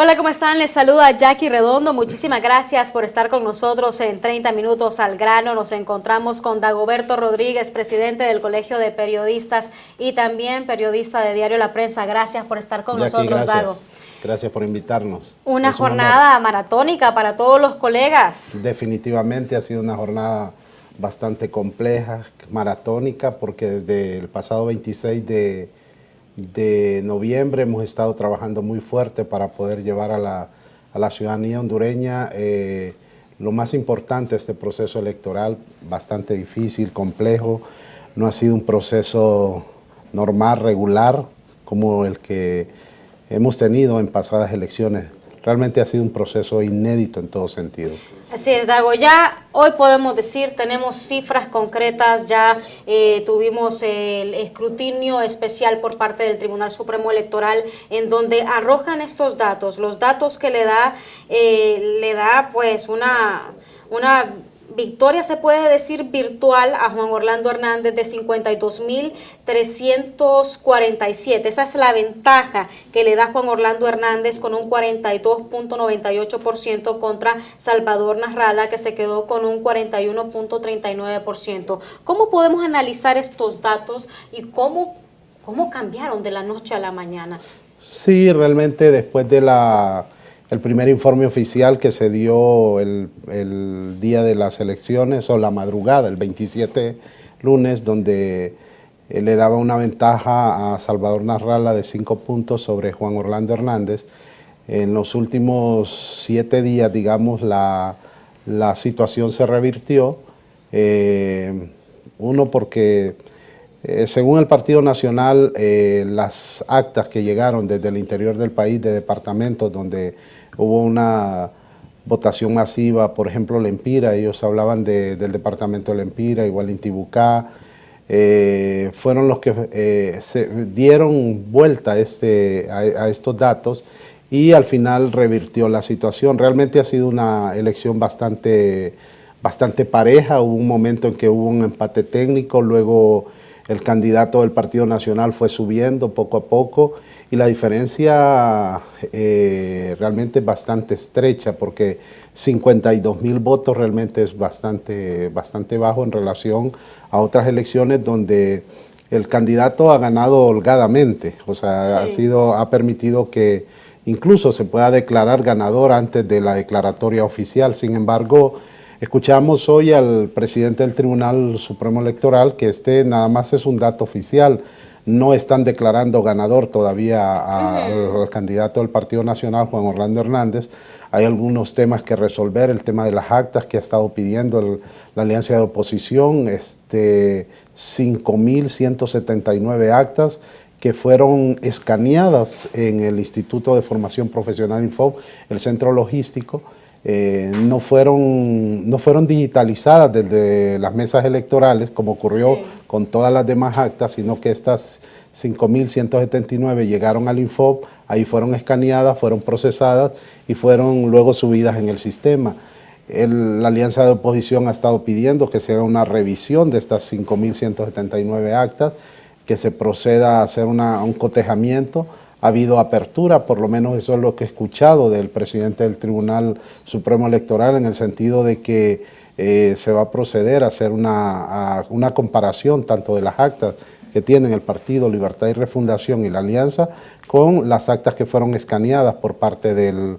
Hola, ¿cómo están? Les saluda Jackie Redondo. Muchísimas gracias por estar con nosotros en 30 minutos al grano. Nos encontramos con Dagoberto Rodríguez, presidente del Colegio de Periodistas y también periodista de Diario La Prensa. Gracias por estar con Jackie, nosotros, gracias. Dago. Gracias por invitarnos. Una Es un jornada honor. maratónica para todos los colegas. Definitivamente ha sido una jornada bastante compleja, maratónica, porque desde el pasado 26 de noviembre hemos estado trabajando muy fuerte para poder llevar a la ciudadanía hondureña lo más importante, este proceso electoral, bastante difícil, complejo. No ha sido un proceso normal, regular, como el que hemos tenido en pasadas elecciones. Realmente ha sido un proceso inédito en todo sentido. Así es, Dago. Ya hoy podemos decir, tenemos cifras concretas, ya tuvimos el escrutinio especial por parte del Tribunal Supremo Electoral, en donde arrojan estos datos, los datos que le da pues una victoria, se puede decir, virtual a Juan Orlando Hernández de 52.347. Esa es la ventaja que le da Juan Orlando Hernández con un 42.98% contra Salvador Nasralla, que se quedó con un 41.39%. ¿Cómo podemos analizar estos datos y cómo cambiaron de la noche a la mañana? Sí, realmente después de el primer informe oficial que se dio el día de las elecciones, o la madrugada, el 27 lunes, donde le daba una ventaja a Salvador Nasralla de 5 puntos sobre Juan Orlando Hernández. En los últimos 7 días, digamos, la situación se revirtió. Uno, porque según el Partido Nacional, las actas que llegaron desde el interior del país, de departamentos donde hubo una votación masiva, por ejemplo, Lempira, ellos hablaban del departamento de Lempira, igual Intibucá, fueron los que se dieron vuelta a estos datos y al final revirtió la situación. Realmente ha sido una elección bastante pareja. Hubo un momento en que hubo un empate técnico, luego el candidato del Partido Nacional fue subiendo poco a poco y la diferencia realmente es bastante estrecha, porque 52.000 votos realmente es bastante bajo en relación a otras elecciones donde el candidato ha ganado holgadamente. O sea, Sí. ha permitido que incluso se pueda declarar ganador antes de la declaratoria oficial. Sin embargo, escuchamos hoy al presidente del Tribunal Supremo Electoral que nada más es un dato oficial. No están declarando ganador todavía al candidato del Partido Nacional, Juan Orlando Hernández. Hay algunos temas que resolver, el tema de las actas que ha estado pidiendo la alianza de oposición, 5.179 actas que fueron escaneadas en el Instituto de Formación Profesional Info, el centro logístico. No fueron digitalizadas desde las mesas electorales, como ocurrió con todas las demás actas, sino que estas 5.179 llegaron al Infop, ahí fueron escaneadas, fueron procesadas y fueron luego subidas en el sistema. La alianza de oposición ha estado pidiendo que se haga una revisión de estas 5.179 actas, que se proceda a hacer un cotejamiento. Ha habido apertura, por lo menos eso es lo que he escuchado del presidente del Tribunal Supremo Electoral, en el sentido de que se va a proceder a hacer una comparación tanto de las actas que tienen el Partido Libertad y Refundación y la Alianza con las actas que fueron escaneadas por parte del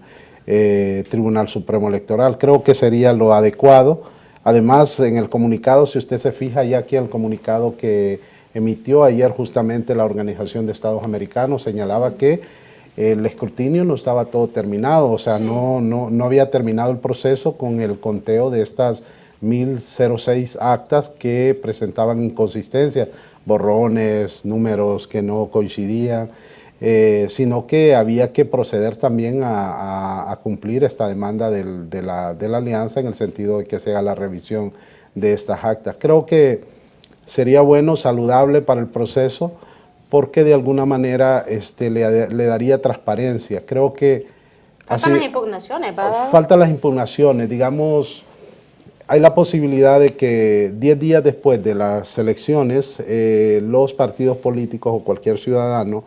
Tribunal Supremo Electoral. Creo que sería lo adecuado. Además, en el comunicado, si usted se fija ya aquí, el comunicado que emitió ayer justamente la Organización de Estados Americanos, señalaba que el escrutinio no estaba todo terminado, o sea, sí, no había terminado el proceso con el conteo de estas 1.006 actas que presentaban inconsistencias, borrones, números que no coincidían, sino que había que proceder también a cumplir esta demanda de la alianza, en el sentido de que se haga la revisión de estas actas. Creo que sería bueno, saludable para el proceso, porque de alguna manera le daría transparencia. Creo que faltan las impugnaciones, ¿verdad? Faltan las impugnaciones, digamos, hay la posibilidad de que 10 días después de las elecciones, los partidos políticos o cualquier ciudadano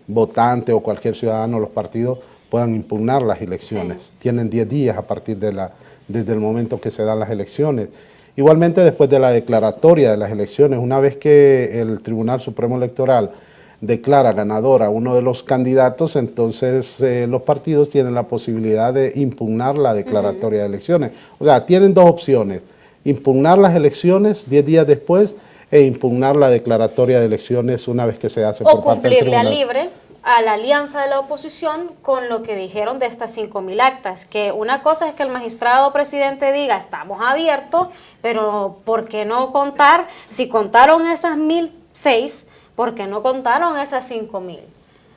votante o cualquier ciudadano, los partidos puedan impugnar las elecciones. Sí. Tienen 10 días a partir desde el momento que se dan las elecciones. Igualmente después de la declaratoria de las elecciones, una vez que el Tribunal Supremo Electoral declara ganador a uno de los candidatos, entonces los partidos tienen la posibilidad de impugnar la declaratoria de elecciones. O sea, tienen dos opciones: impugnar las elecciones 10 días después e impugnar la declaratoria de elecciones una vez que se hace por parte del tribunal. O cumplirle a libre a la alianza de la oposición con lo que dijeron de estas 5.000 actas, que una cosa es que el magistrado presidente diga estamos abiertos, pero ¿por qué no contar? Si contaron esas 1.006, ¿por qué no contaron esas 5.000?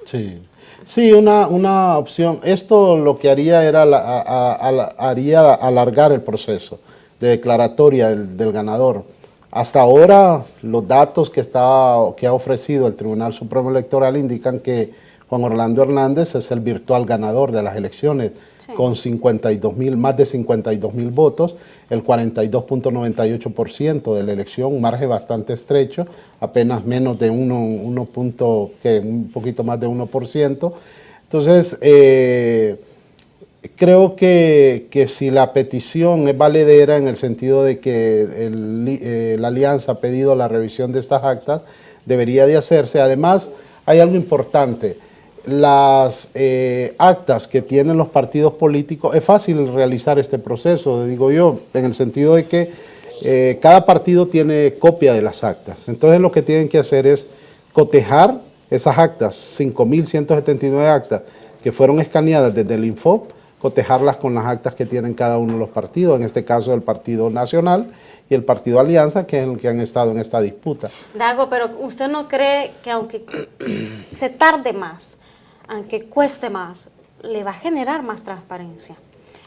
Sí, sí, una opción. Esto lo que haría era haría alargar el proceso de declaratoria del ganador. Hasta ahora, los datos que ha ofrecido el Tribunal Supremo Electoral indican que Juan Orlando Hernández es el virtual ganador de las elecciones, sí, con más de 52.000 votos, el 42.98% de la elección, un margen bastante estrecho, apenas menos de un poquito más de 1%. Entonces, creo que si la petición es valedera en el sentido de que la alianza ha pedido la revisión de estas actas, debería de hacerse. Además, hay algo importante: las actas que tienen los partidos políticos, es fácil realizar este proceso, digo yo, en el sentido de que cada partido tiene copia de las actas. Entonces lo que tienen que hacer es cotejar esas actas, 5.179 actas que fueron escaneadas desde el Infop, cotejarlas con las actas que tienen cada uno de los partidos, en este caso el Partido Nacional y el Partido Alianza, que es el que han estado en esta disputa. Dago, pero ¿usted no cree que aunque se tarde más, aunque cueste más, le va a generar más transparencia?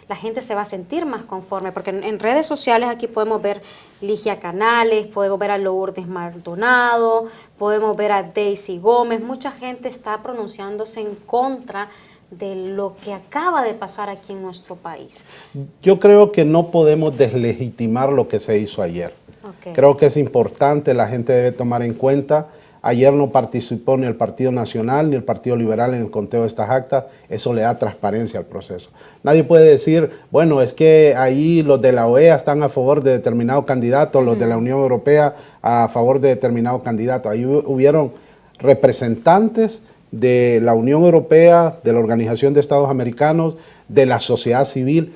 La gente se va a sentir más conforme, porque en redes sociales aquí podemos ver Ligia Canales, podemos ver a Lourdes Maldonado, podemos ver a Daisy Gómez, mucha gente está pronunciándose en contra de lo que acaba de pasar aquí en nuestro país. Yo creo que no podemos deslegitimar lo que se hizo ayer. Okay. Creo que es importante, la gente debe tomar en cuenta. Ayer no participó ni el Partido Nacional ni el Partido Liberal en el conteo de estas actas. Eso le da transparencia al proceso. Nadie puede decir, bueno, es que ahí los de la OEA están a favor de determinado candidato, los de la Unión Europea a favor de determinado candidato. Ahí hubieron representantes de la Unión Europea, de la Organización de Estados Americanos, de la sociedad civil.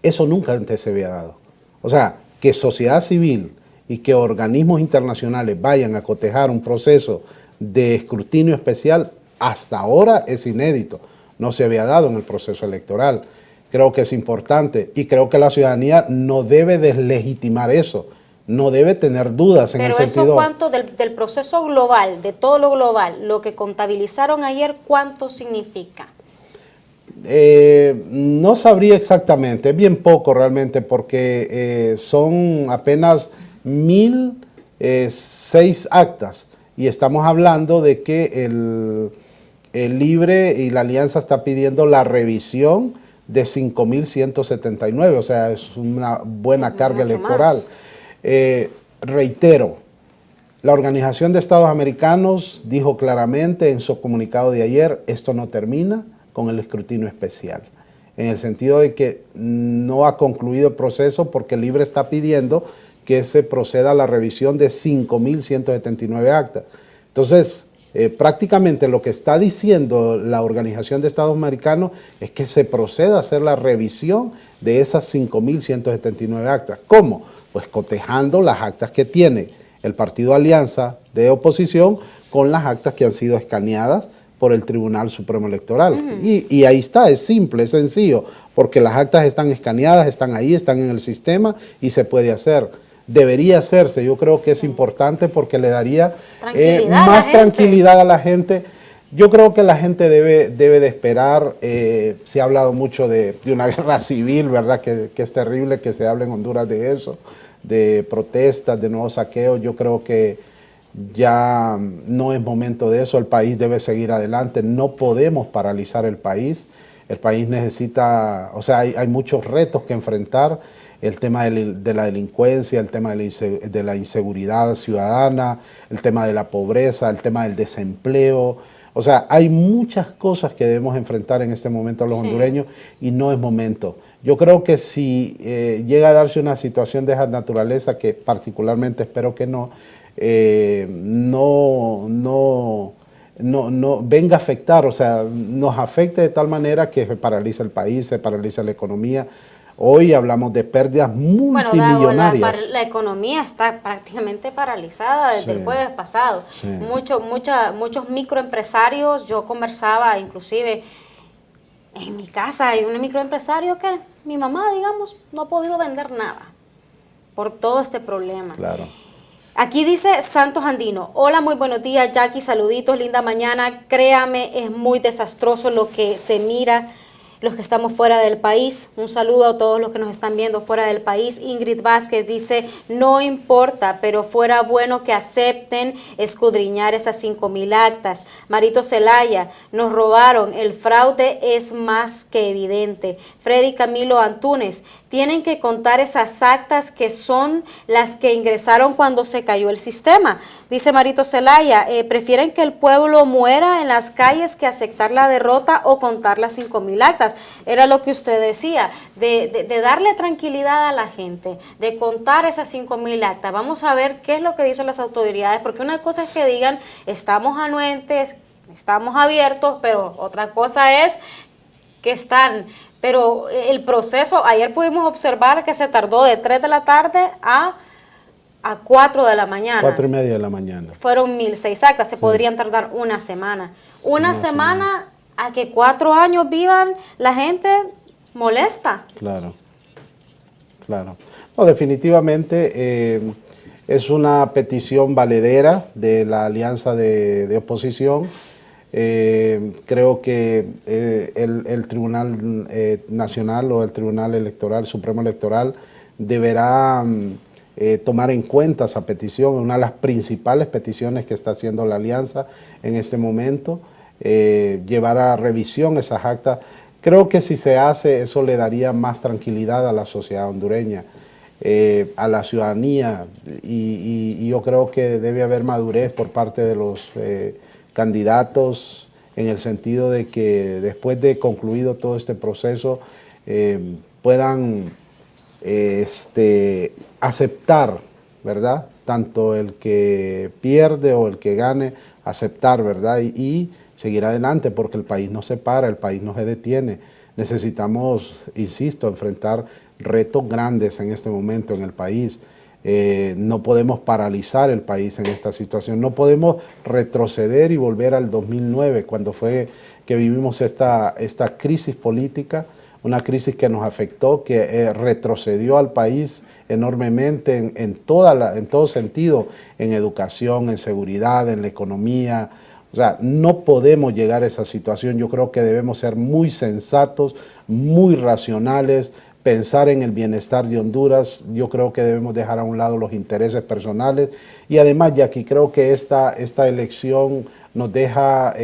Eso nunca antes se había dado. O sea, que sociedad civil y que organismos internacionales vayan a cotejar un proceso de escrutinio especial, hasta ahora es inédito. No se había dado en el proceso electoral. Creo que es importante y creo que la ciudadanía no debe deslegitimar eso. No debe tener dudas en el sentido... Pero eso, ¿cuánto del proceso global, de todo lo global, lo que contabilizaron ayer, cuánto significa? No sabría exactamente, es bien poco realmente, porque son apenas 1.006 actas y estamos hablando de que el Libre y la Alianza está pidiendo la revisión de 5.179, o sea, es una buena carga electoral. Reitero, la Organización de Estados Americanos dijo claramente en su comunicado de ayer, esto no termina con el escrutinio especial, en el sentido de que no ha concluido el proceso porque el Libre está pidiendo que se proceda a la revisión de 5.179 actas. Entonces, prácticamente lo que está diciendo la Organización de Estados Americanos es que se proceda a hacer la revisión de esas 5.179 actas. ¿Cómo? Pues cotejando las actas que tiene el Partido Alianza de oposición con las actas que han sido escaneadas por el Tribunal Supremo Electoral. Y ahí está, es simple, es sencillo, porque las actas están escaneadas, están ahí, están en el sistema y se puede hacer. Debería hacerse, yo creo que es importante porque le daría más tranquilidad a la gente. Yo creo que la gente debe de esperar. Se ha hablado mucho de una guerra civil, ¿verdad? Que es terrible que se hable en Honduras de eso, de protestas, de nuevos saqueos. Yo creo que ya no es momento de eso, el país debe seguir adelante, no podemos paralizar el país necesita, o sea, hay muchos retos que enfrentar. el tema de la delincuencia, el tema de la inseguridad ciudadana, el tema de la pobreza, el tema del desempleo. O sea, hay muchas cosas que debemos enfrentar en este momento los hondureños y no es momento. Yo creo que si llega a darse una situación de esa naturaleza, que particularmente espero que no, no venga a afectar, o sea, nos afecte de tal manera que se paraliza el país, se paraliza la economía. Hoy hablamos de pérdidas multimillonarias. Bueno, la economía está prácticamente paralizada desde el jueves pasado. Sí. Muchos microempresarios, yo conversaba inclusive en mi casa, hay un microempresario que mi mamá, digamos, no ha podido vender nada por todo este problema. Claro. Aquí dice Santos Andino: hola, muy buenos días, Jackie, saluditos, linda mañana. Créame, es muy desastroso lo que se mira, los que estamos fuera del país. Un saludo a todos los que nos están viendo fuera del país. Ingrid Vázquez dice: no importa, pero fuera bueno que acepten escudriñar esas 5,000 actas. Marito Celaya: nos robaron, el fraude es más que evidente. Freddy Camilo Antunes: tienen que contar esas actas que son las que ingresaron cuando se cayó el sistema. Dice Marito Celaya: prefieren que el pueblo muera en las calles que aceptar la derrota o contar las 5,000 actas. Era lo que usted decía, de darle tranquilidad a la gente, de contar esas 5,000 actas. Vamos a ver qué es lo que dicen las autoridades, porque una cosa es que digan, estamos anuentes, estamos abiertos, pero otra cosa es que están. Pero el proceso, ayer pudimos observar que se tardó de 3 de la tarde a 4 de la mañana. 4:30 de la mañana. Fueron 1,006 actas, se podrían tardar una semana. Una semana a que 4 años vivan, la gente molesta. Claro, claro. No, definitivamente es una petición valedera de la alianza de oposición. Creo que el Tribunal Nacional o el Tribunal Electoral, Supremo Electoral, deberá tomar en cuenta esa petición, una de las principales peticiones que está haciendo la alianza en este momento. Llevar a revisión esas actas. Creo que si se hace, eso le daría más tranquilidad a la sociedad hondureña, a la ciudadanía, y yo creo que debe haber madurez por parte de los candidatos, en el sentido de que después de concluido todo este proceso puedan aceptar, ¿verdad? Tanto el que pierde o el que gane, aceptar, ¿verdad? Y seguir adelante, porque el país no se para, el país no se detiene. Necesitamos, insisto, enfrentar retos grandes en este momento en el país. No podemos paralizar el país en esta situación, no podemos retroceder y volver al 2009, cuando fue que vivimos esta crisis política, una crisis que nos afectó, que retrocedió al país enormemente en todo sentido, en educación, en seguridad, en la economía. O sea, no podemos llegar a esa situación. Yo creo que debemos ser muy sensatos, muy racionales, pensar en el bienestar de Honduras. Yo creo que debemos dejar a un lado los intereses personales. Y además, Jackie, creo que esta elección nos deja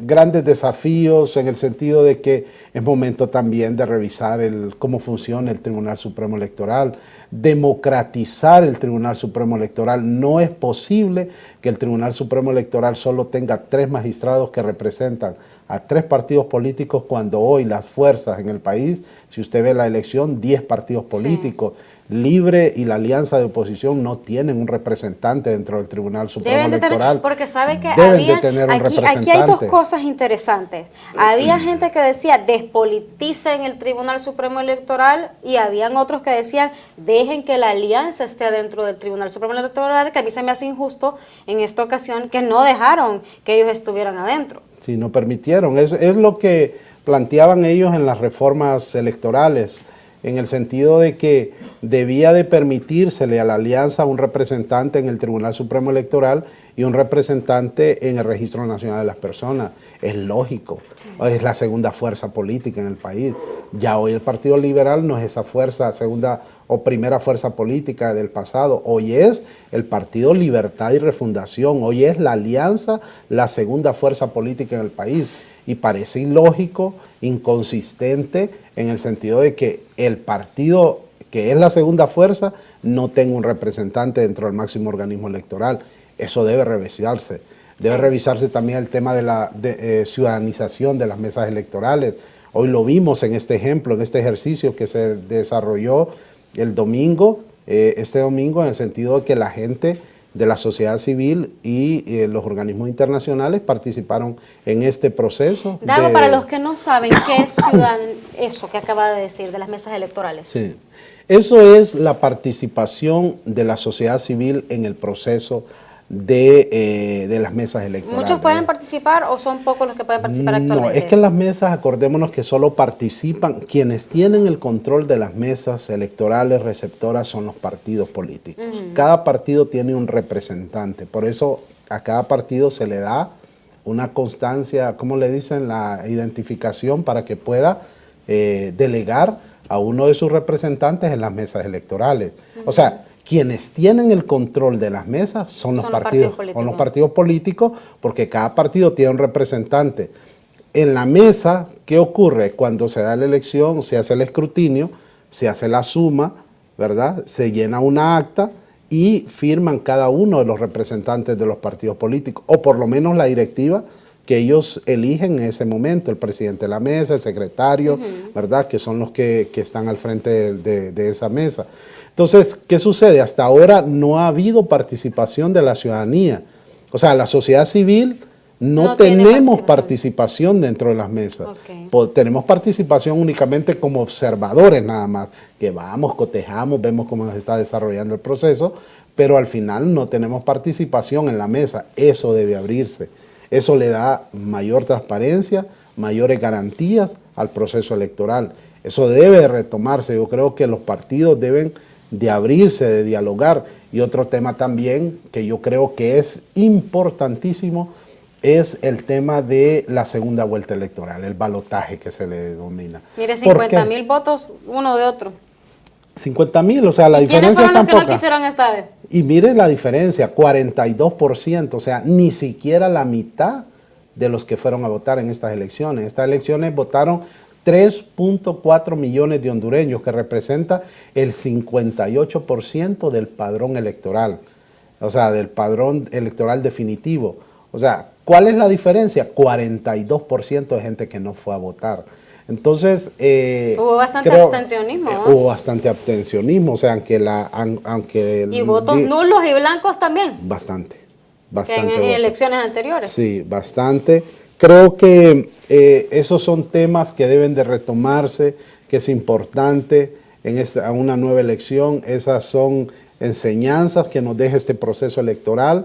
grandes desafíos, en el sentido de que es momento también de revisar cómo funciona el Tribunal Supremo Electoral, democratizar el Tribunal Supremo Electoral. No es posible que el Tribunal Supremo Electoral solo tenga 3 magistrados que representan a 3 partidos políticos, cuando hoy las fuerzas en el país, si usted ve la elección, 10 partidos políticos. Sí. Libre y la alianza de oposición no tienen un representante dentro del Tribunal Supremo Electoral. Porque sabe que aquí hay 2 cosas interesantes. Había gente que decía despoliticen el Tribunal Supremo Electoral, y habían otros que decían dejen que la alianza esté dentro del Tribunal Supremo Electoral, que a mí se me hace injusto en esta ocasión que no dejaron que ellos estuvieran adentro. Sí, no permitieron. Es lo que planteaban ellos en las reformas electorales, en el sentido de que debía de permitírsele a la alianza un representante en el Tribunal Supremo Electoral y un representante en el Registro Nacional de las Personas. Es lógico, sí. Es la segunda fuerza política en el país. Ya hoy el Partido Liberal no es esa fuerza, segunda o primera fuerza política del pasado. Hoy es el Partido Libertad y Refundación, hoy es la alianza, la segunda fuerza política en el país. y parece ilógico, inconsistente, en el sentido de que el partido que es la segunda fuerza no tenga un representante dentro del máximo organismo electoral. Eso debe revisarse. Debe revisarse también el tema de la ciudadanización de las mesas electorales. Hoy lo vimos en este ejemplo, en este ejercicio que se desarrolló el domingo, este domingo, en el sentido de que la gente de la sociedad civil y los organismos internacionales participaron en este proceso. Dago, para los que no saben, ¿qué es eso que acaba de decir de las mesas electorales? Sí, eso es la participación de la sociedad civil en el proceso de las mesas electorales. ¿Muchos pueden participar o son pocos los que pueden participar actualmente? No, es que en las mesas, acordémonos que solo participan, quienes tienen el control de las mesas electorales receptoras son los partidos políticos. Cada partido tiene un representante, por eso a cada partido se le da una constancia, ¿cómo le dicen? La identificación para que pueda delegar a uno de sus representantes en las mesas electorales. O sea, quienes tienen el control de las mesas son los partidos políticos, porque cada partido tiene un representante. En la mesa, ¿qué ocurre? Cuando se da la elección, se hace el escrutinio, se hace la suma, ¿verdad? Se llena una acta y firman cada uno de los representantes de los partidos políticos, o por lo menos la directiva que ellos eligen en ese momento, el presidente de la mesa, el secretario, ¿verdad? Que son los que están al frente de esa mesa. Entonces, ¿qué sucede? Hasta ahora no ha habido participación de la ciudadanía. O sea, la sociedad civil no tenemos participación dentro de las mesas. Tenemos participación únicamente como observadores nada más, que vamos, cotejamos, vemos cómo se está desarrollando el proceso, pero al final no tenemos participación en la mesa. Eso debe abrirse. Eso le da mayor transparencia, mayores garantías al proceso electoral. Eso debe retomarse. Yo creo que los partidos deben de abrirse, de dialogar. Y otro tema también que yo creo que es importantísimo es el tema de la segunda vuelta electoral, el balotaje que se le denomina. Mire, 50.000 votos uno de otro. 50.000, o sea, la diferencia es tan poca. ¿Quiénes fueron los que no quisieron esta vez? Y mire la diferencia, 42%, o sea, ni siquiera la mitad de los que fueron a votar en estas elecciones. En estas elecciones votaron 3.4 millones de hondureños, que representa el 58% del padrón electoral, o sea, del padrón electoral definitivo. O sea, ¿cuál es la diferencia? 42% de gente que no fue a votar. Entonces, hubo bastante abstencionismo. Hubo bastante abstencionismo, o sea, aunque y votos nulos y blancos también. Bastante. En elecciones anteriores. Sí, bastante. Creo que esos son temas que deben de retomarse, que es importante en una nueva elección. Esas son enseñanzas que nos deja este proceso electoral.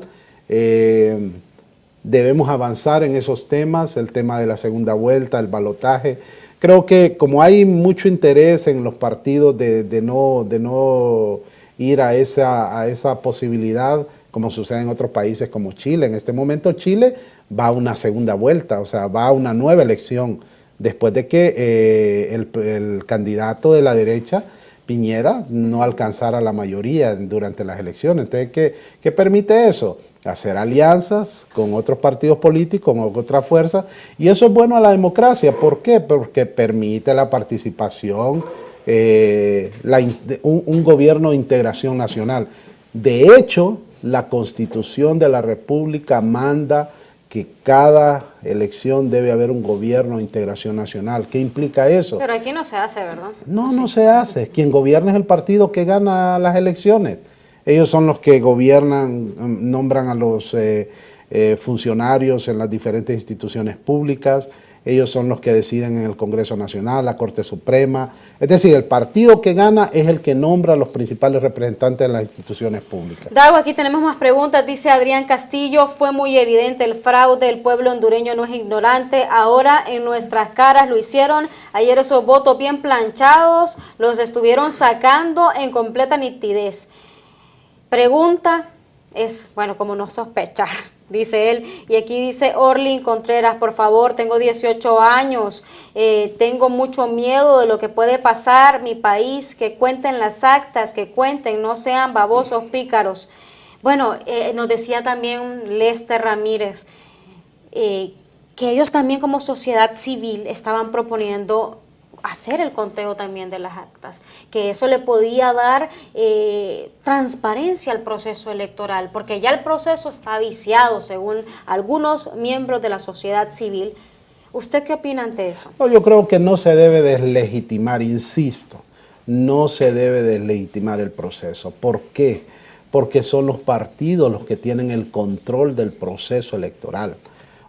Debemos avanzar en esos temas, el tema de la segunda vuelta, el balotaje. Creo que como hay mucho interés en los partidos de no ir a esa posibilidad, como sucede en otros países como Chile. En este momento Chile va a una segunda vuelta, o sea, va a una nueva elección, después de que el candidato de la derecha, Piñera, no alcanzara la mayoría durante las elecciones. Entonces, ¿qué permite eso? Hacer alianzas con otros partidos políticos, con otras fuerzas, y eso es bueno a la democracia. ¿Por qué? Porque permite la participación, un gobierno de integración nacional. De hecho, la Constitución de la República manda que cada elección debe haber un gobierno de integración nacional. ¿Qué implica eso? Pero aquí no se hace, ¿verdad? No se hace. Quien gobierna es el partido que gana las elecciones. Ellos son los que gobiernan, nombran a los funcionarios en las diferentes instituciones públicas. Ellos son los que deciden en el Congreso Nacional, la Corte Suprema. Es decir, el partido que gana es el que nombra a los principales representantes de las instituciones públicas. Dago, aquí tenemos más preguntas. Dice Adrián Castillo, fue muy evidente el fraude, el pueblo hondureño no es ignorante. Ahora en nuestras caras lo hicieron. Ayer esos votos bien planchados los estuvieron sacando en completa nitidez. Pregunta es, bueno, como no sospechar, dice él. Y aquí dice Orlin Contreras, por favor, tengo 18 años, tengo mucho miedo de lo que puede pasar mi país, que cuenten las actas, que cuenten, no sean babosos pícaros. Bueno, nos decía también Lester Ramírez, que ellos también como sociedad civil estaban proponiendo hacer el conteo también de las actas, que eso le podía dar transparencia al proceso electoral, porque ya el proceso está viciado según algunos miembros de la sociedad civil. ¿Usted qué opina ante eso? No, yo creo que no se debe deslegitimar, insisto, no se debe deslegitimar el proceso. ¿Por qué? Porque son los partidos los que tienen el control del proceso electoral.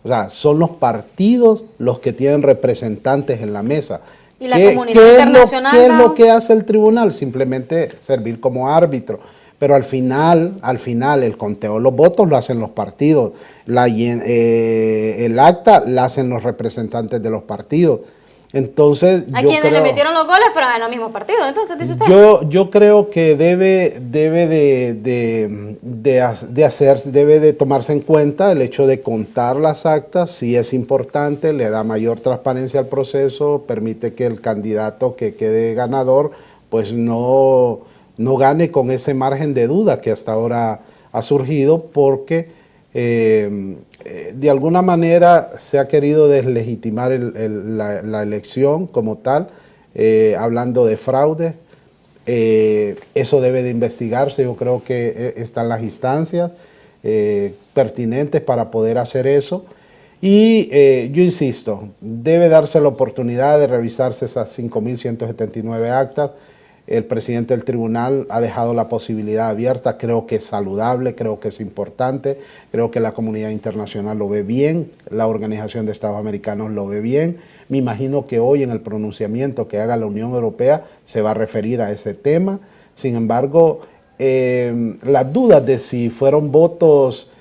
O sea, son los partidos los que tienen representantes en la mesa. ¿Y la comunidad internacional? ¿Qué es lo que hace el tribunal? Simplemente servir como árbitro. Pero al final, el conteo de los votos lo hacen los partidos. El acta la hacen los representantes de los partidos. Entonces, a quienes le metieron los goles fueron a los mismos partidos, entonces dice usted. Yo creo que debe de tomarse en cuenta el hecho de contar las actas, sí es importante, le da mayor transparencia al proceso, permite que el candidato que quede ganador, pues no gane con ese margen de duda que hasta ahora ha surgido, porque de alguna manera se ha querido deslegitimar la elección como tal, hablando de fraude. Eso debe de investigarse, yo creo que están las instancias pertinentes para poder hacer eso. Y yo insisto, debe darse la oportunidad de revisarse esas 5.179 actas. El presidente del tribunal ha dejado la posibilidad abierta, creo que es saludable, creo que es importante, creo que la comunidad internacional lo ve bien, la Organización de Estados Americanos lo ve bien. Me imagino que hoy en el pronunciamiento que haga la Unión Europea se va a referir a ese tema. Sin embargo, las dudas de si fueron votos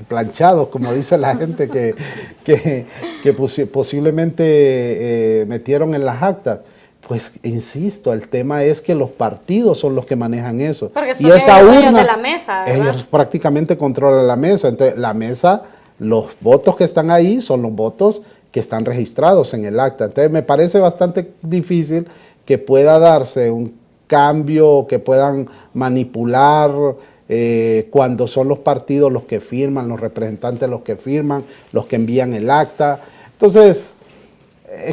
planchados, como dice la gente que posiblemente metieron en las actas, pues insisto, el tema es que los partidos son los que manejan eso. Porque son y esa ellos urna, de la mesa, ¿verdad? Ellos prácticamente controlan la mesa. Entonces, la mesa, los votos que están ahí son los votos que están registrados en el acta. Entonces, me parece bastante difícil que pueda darse un cambio, que puedan manipular cuando son los partidos los que firman, los representantes los que firman, los que envían el acta. Entonces,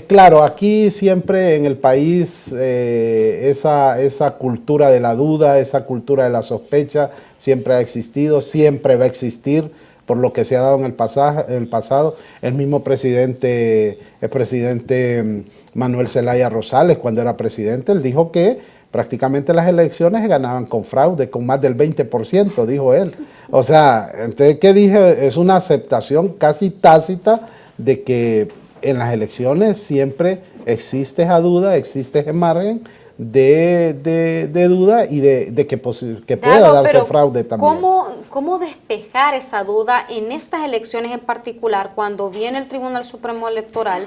claro, aquí siempre en el país esa cultura de la duda, esa cultura de la sospecha siempre ha existido, siempre va a existir por lo que se ha dado en el pasado. El mismo presidente, el presidente Manuel Zelaya Rosales, cuando era presidente, él dijo que prácticamente las elecciones se ganaban con fraude, con más del 20%, dijo él. O sea, entonces, ¿qué dije? Es una aceptación casi tácita de que en las elecciones siempre existe esa duda, existe ese margen de duda y de que pueda darse fraude también. ¿Cómo despejar esa duda en estas elecciones en particular cuando viene el Tribunal Supremo Electoral?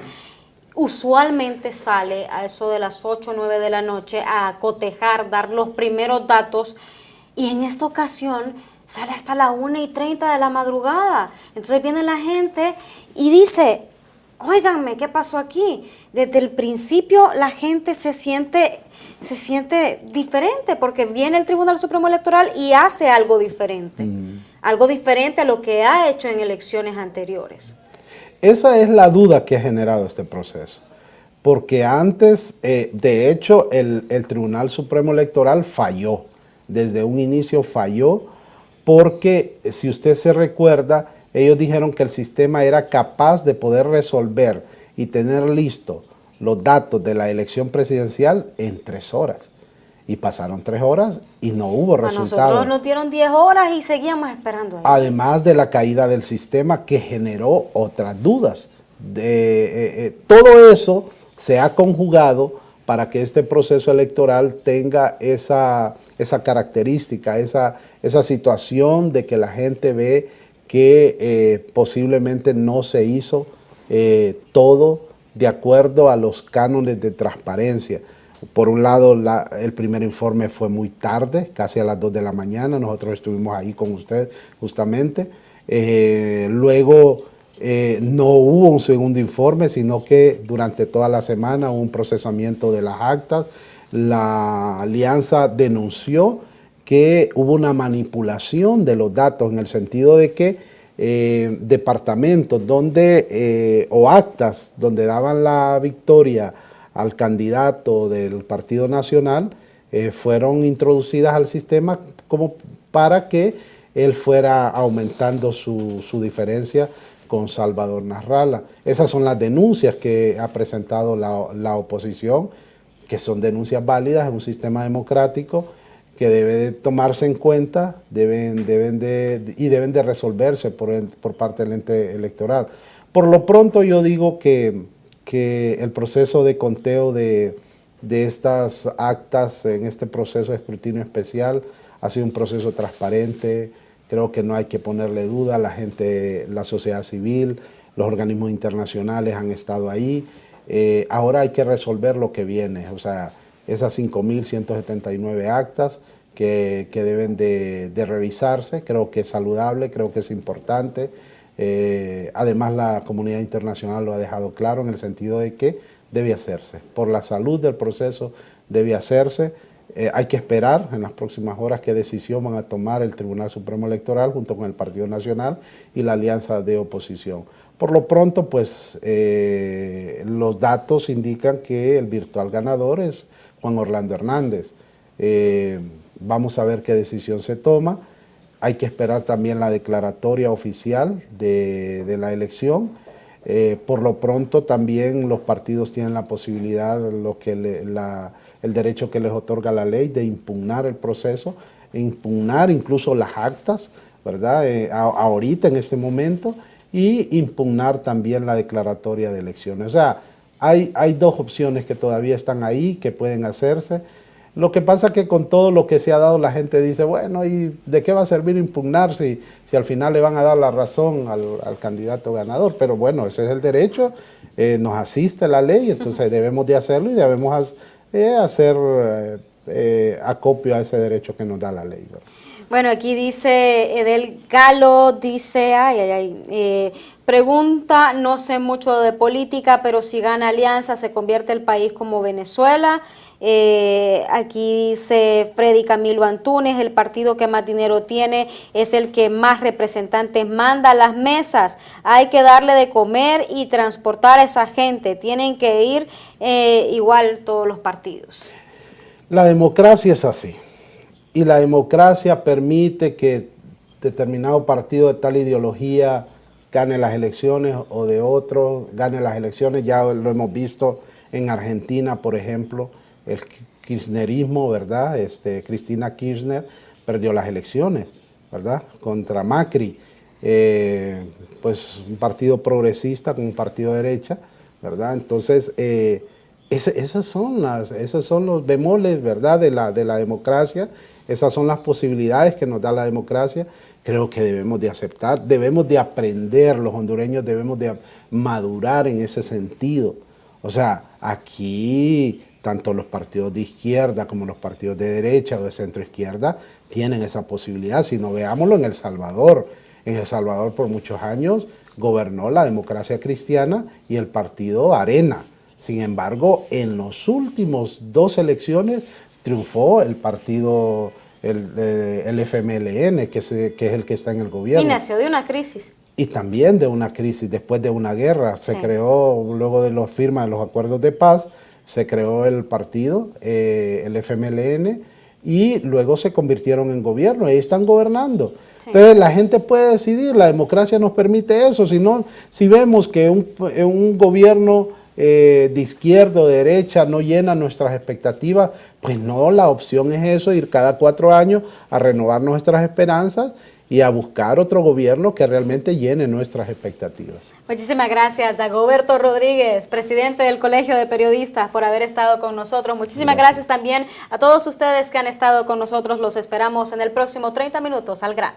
Usualmente sale a eso de las 8 o 9 de la noche a cotejar, dar los primeros datos, y en esta ocasión sale hasta la 1:30 de la madrugada. Entonces viene la gente y dice: óiganme, ¿qué pasó aquí? Desde el principio la gente se siente diferente porque viene el Tribunal Supremo Electoral y hace algo diferente. Algo diferente a lo que ha hecho en elecciones anteriores. Esa es la duda que ha generado este proceso. Porque antes, de hecho, el Tribunal Supremo Electoral falló. Desde un inicio falló porque, si usted se recuerda, ellos dijeron que el sistema era capaz de poder resolver y tener listos los datos de la elección presidencial en 3 horas. Y pasaron 3 horas y no hubo resultados. A nosotros nos dieron 10 horas y seguíamos esperando ahí. Además de la caída del sistema que generó otras dudas. Todo eso se ha conjugado para que este proceso electoral tenga esa característica, esa situación de que la gente ve que posiblemente no se hizo todo de acuerdo a los cánones de transparencia. Por un lado, el primer informe fue muy tarde, casi a las 2 de la mañana, nosotros estuvimos ahí con usted justamente. Luego no hubo un segundo informe, sino que durante toda la semana hubo un procesamiento de las actas. La alianza denunció que hubo una manipulación de los datos en el sentido de que departamentos donde, o actas donde daban la victoria al candidato del Partido Nacional, fueron introducidas al sistema como para que él fuera aumentando su diferencia con Salvador Nasralla. Esas son las denuncias que ha presentado la oposición, que son denuncias válidas en un sistema democrático que debe de tomarse en cuenta, deben de resolverse por parte del ente electoral. Por lo pronto yo digo que el proceso de conteo de estas actas en este proceso de escrutinio especial ha sido un proceso transparente. Creo que no hay que ponerle duda, la gente, la sociedad civil, los organismos internacionales han estado ahí. Ahora hay que resolver lo que viene, o sea, esas 5.179 actas que deben de revisarse. Creo que es saludable, creo que es importante. Además, la comunidad internacional lo ha dejado claro en el sentido de que debe hacerse. Por la salud del proceso debe hacerse. Hay que esperar en las próximas horas qué decisión van a tomar el Tribunal Supremo Electoral junto con el Partido Nacional y la alianza de oposición. Por lo pronto, pues, los datos indican que el virtual ganador es Juan Orlando Hernández. Vamos a ver qué decisión se toma. Hay que esperar también la declaratoria oficial de la elección. Por lo pronto, también los partidos tienen la posibilidad, el derecho que les otorga la ley de impugnar el proceso, impugnar incluso las actas, ¿verdad? Ahorita, en este momento, y impugnar también la declaratoria de elecciones. O sea, hay dos opciones que todavía están ahí, que pueden hacerse. Lo que pasa es que con todo lo que se ha dado, la gente dice, bueno, ¿y de qué va a servir impugnar si al final le van a dar la razón al candidato ganador? Pero bueno, ese es el derecho, nos asiste la ley, entonces debemos de hacerlo y debemos hacer acopio a ese derecho que nos da la ley, ¿verdad? Bueno, aquí dice Edel Galo, dice, pregunta, no sé mucho de política, pero si gana Alianza, ¿se convierte el país como Venezuela? Aquí dice Freddy Camilo Antunes, el partido que más dinero tiene es el que más representantes manda a las mesas. Hay que darle de comer y transportar a esa gente. Tienen que ir igual todos los partidos. La democracia es así. Y la democracia permite que determinado partido de tal ideología gane las elecciones o de otro gane las elecciones. Ya lo hemos visto en Argentina, por ejemplo, el kirchnerismo, ¿verdad? Cristina Kirchner perdió las elecciones, ¿verdad? Contra Macri, pues un partido progresista con un partido de derecha, ¿verdad? Entonces, esos son los bemoles, ¿verdad? de la democracia. Esas son las posibilidades que nos da la democracia. Creo que debemos de aceptar, debemos de aprender, los hondureños debemos de madurar en ese sentido. O sea, aquí tanto los partidos de izquierda como los partidos de derecha o de centro izquierda tienen esa posibilidad. Si no, veámoslo en El Salvador. En El Salvador por muchos años gobernó la democracia cristiana y el partido Arena. Sin embargo, en los últimos 2 elecciones triunfó el partido, el FMLN, que es el que está en el gobierno. Y nació de una crisis. Y también de una crisis, después de una guerra. Se creó, luego de la firma de los acuerdos de paz, se creó el partido, el FMLN, y luego se convirtieron en gobierno, y están gobernando. Sí. Entonces la gente puede decidir, la democracia nos permite eso. Si vemos que un gobierno de izquierda o de derecha no llena nuestras expectativas, pues no, la opción es eso, ir cada 4 años a renovar nuestras esperanzas y a buscar otro gobierno que realmente llene nuestras expectativas. Muchísimas gracias, Dagoberto Rodríguez, presidente del Colegio de Periodistas, por haber estado con nosotros. Muchísimas gracias también a todos ustedes que han estado con nosotros. Los esperamos en el próximo 30 minutos al grano.